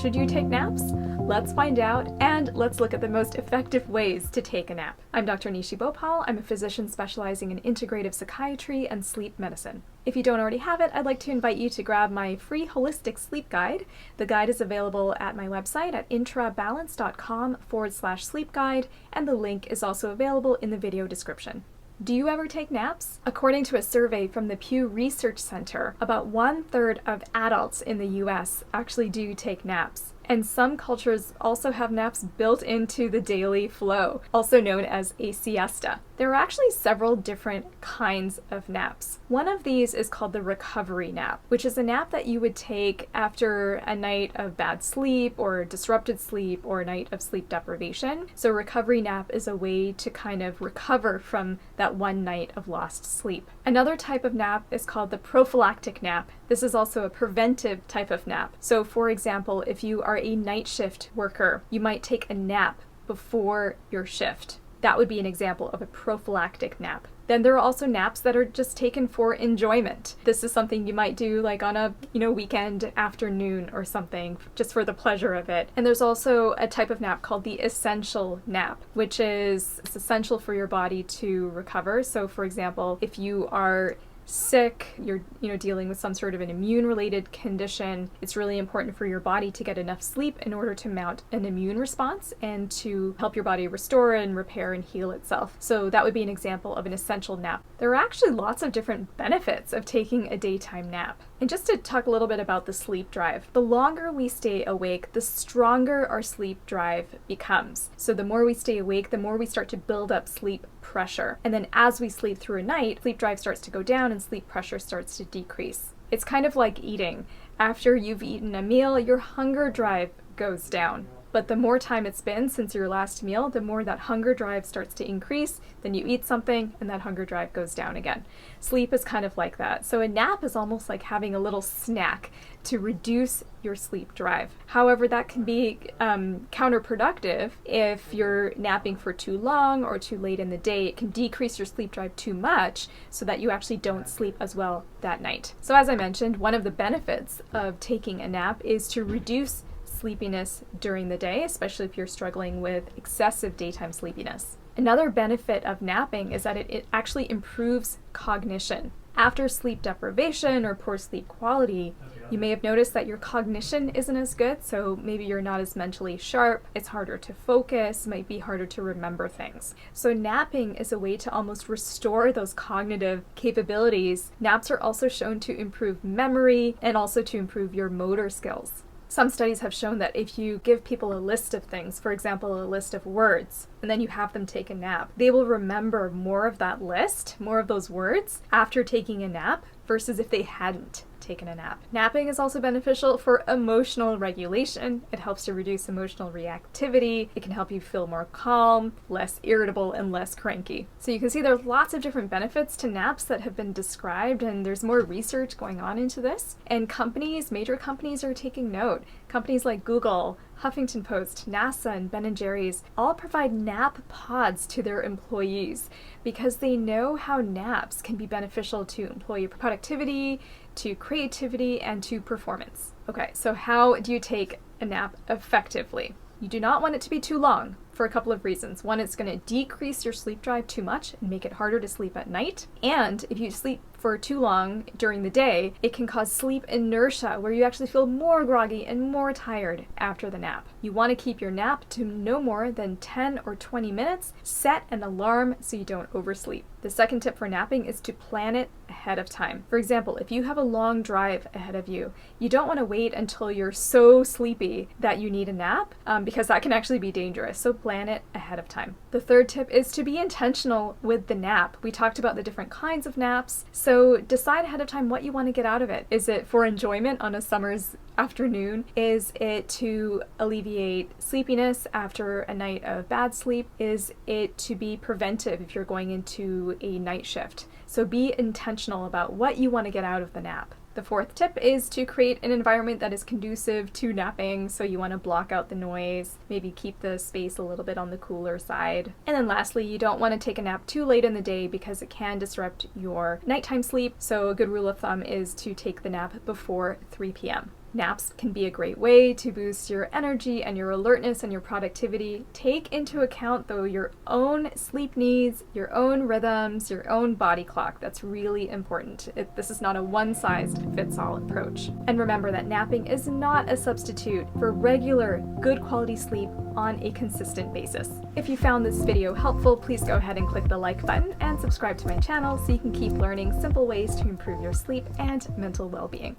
Should you take naps? Let's find out, and let's look at the most effective ways to take a nap. I'm Dr. Nishi Bhopal. I'm a physician specializing in integrative psychiatry and sleep medicine. If you don't already have it, I'd like to invite you to grab my free holistic sleep guide. The guide is available at my website at intrabalance.com/sleep guide, and the link is also available in the video description. Do you ever take naps? According to a survey from the Pew Research Center, about 1/3 of adults in the US actually do take naps. And some cultures also have naps built into the daily flow, also known as a siesta. There are actually several different kinds of naps. One of these is called the recovery nap, which is a nap that you would take after a night of bad sleep or disrupted sleep or a night of sleep deprivation. So recovery nap is a way to kind of recover from that one night of lost sleep. Another type of nap is called the prophylactic nap. This is also a preventive type of nap. So for example, if you are a night shift worker, you might take a nap before your shift. That would be an example of a prophylactic nap. Then there are also naps that are just taken for enjoyment. This is something you might do like on a weekend afternoon or something, just for the pleasure of it. And there's also a type of nap called the essential nap, which is essential for your body to recover. So for example, if you are sick, you're dealing with some sort of an immune-related condition, it's really important for your body to get enough sleep in order to mount an immune response and to help your body restore and repair and heal itself. So that would be an example of an essential nap. There are actually lots of different benefits of taking a daytime nap. And just to talk a little bit about the sleep drive, the longer we stay awake, the stronger our sleep drive becomes. So the more we stay awake, the more we start to build up sleep pressure. And then as we sleep through a night, sleep drive starts to go down and sleep pressure starts to decrease. It's kind of like eating. After you've eaten a meal, your hunger drive goes down. But the more time it's been since your last meal, the more that hunger drive starts to increase. Then you eat something and that hunger drive goes down again. Sleep is kind of like that. So a nap is almost like having a little snack to reduce your sleep drive. However, that can be counterproductive if you're napping for too long or too late in the day. It can decrease your sleep drive too much so that you actually don't sleep as well that night. So as I mentioned, one of the benefits of taking a nap is to reduce sleepiness during the day, especially if you're struggling with excessive daytime sleepiness. Another benefit of napping is that it actually improves cognition. After sleep deprivation or poor sleep quality, you may have noticed that your cognition isn't as good, so maybe you're not as mentally sharp, it's harder to focus, might be harder to remember things. So napping is a way to almost restore those cognitive capabilities. Naps are also shown to improve memory and also to improve your motor skills. Some studies have shown that if you give people a list of things, for example, a list of words, and then you have them take a nap, they will remember more of that list, more of those words, after taking a nap versus if they hadn't taken a nap. Napping is also beneficial for emotional regulation. It helps to reduce emotional reactivity. It can help you feel more calm, less irritable, and less cranky. So you can see there's lots of different benefits to naps that have been described, and there's more research going on into this. And major companies are taking note. Companies like Google, Huffington Post, NASA, and Ben & Jerry's all provide nap pods to their employees because they know how naps can be beneficial to employee productivity, to creativity, and to performance. Okay, so how do you take a nap effectively? You do not want it to be too long for a couple of reasons. One, it's going to decrease your sleep drive too much and make it harder to sleep at night. And if you sleep for too long during the day, it can cause sleep inertia where you actually feel more groggy and more tired after the nap. You want to keep your nap to no more than 10 or 20 minutes. Set an alarm so you don't oversleep. The second tip for napping is to plan it ahead of time. For example, if you have a long drive ahead of you, you don't want to wait until you're so sleepy that you need a nap because that can actually be dangerous. So plan it ahead of time. The third tip is to be intentional with the nap. We talked about the different kinds of naps. So decide ahead of time what you want to get out of it. Is it for enjoyment on a summer's afternoon? Is it to alleviate sleepiness after a night of bad sleep? Is it to be preventive if you're going into a night shift? So be intentional about what you want to get out of the nap. The fourth tip is to create an environment that is conducive to napping. So you want to block out the noise, maybe keep the space a little bit on the cooler side. And then lastly, you don't want to take a nap too late in the day because it can disrupt your nighttime sleep. So a good rule of thumb is to take the nap before 3 p.m. Naps can be a great way to boost your energy and your alertness and your productivity. Take into account, though, your own sleep needs, your own rhythms, your own body clock. That's really important. This is not a one-size-fits-all approach. And remember that napping is not a substitute for regular, good quality sleep on a consistent basis. If you found this video helpful, please go ahead and click the like button and subscribe to my channel so you can keep learning simple ways to improve your sleep and mental well-being.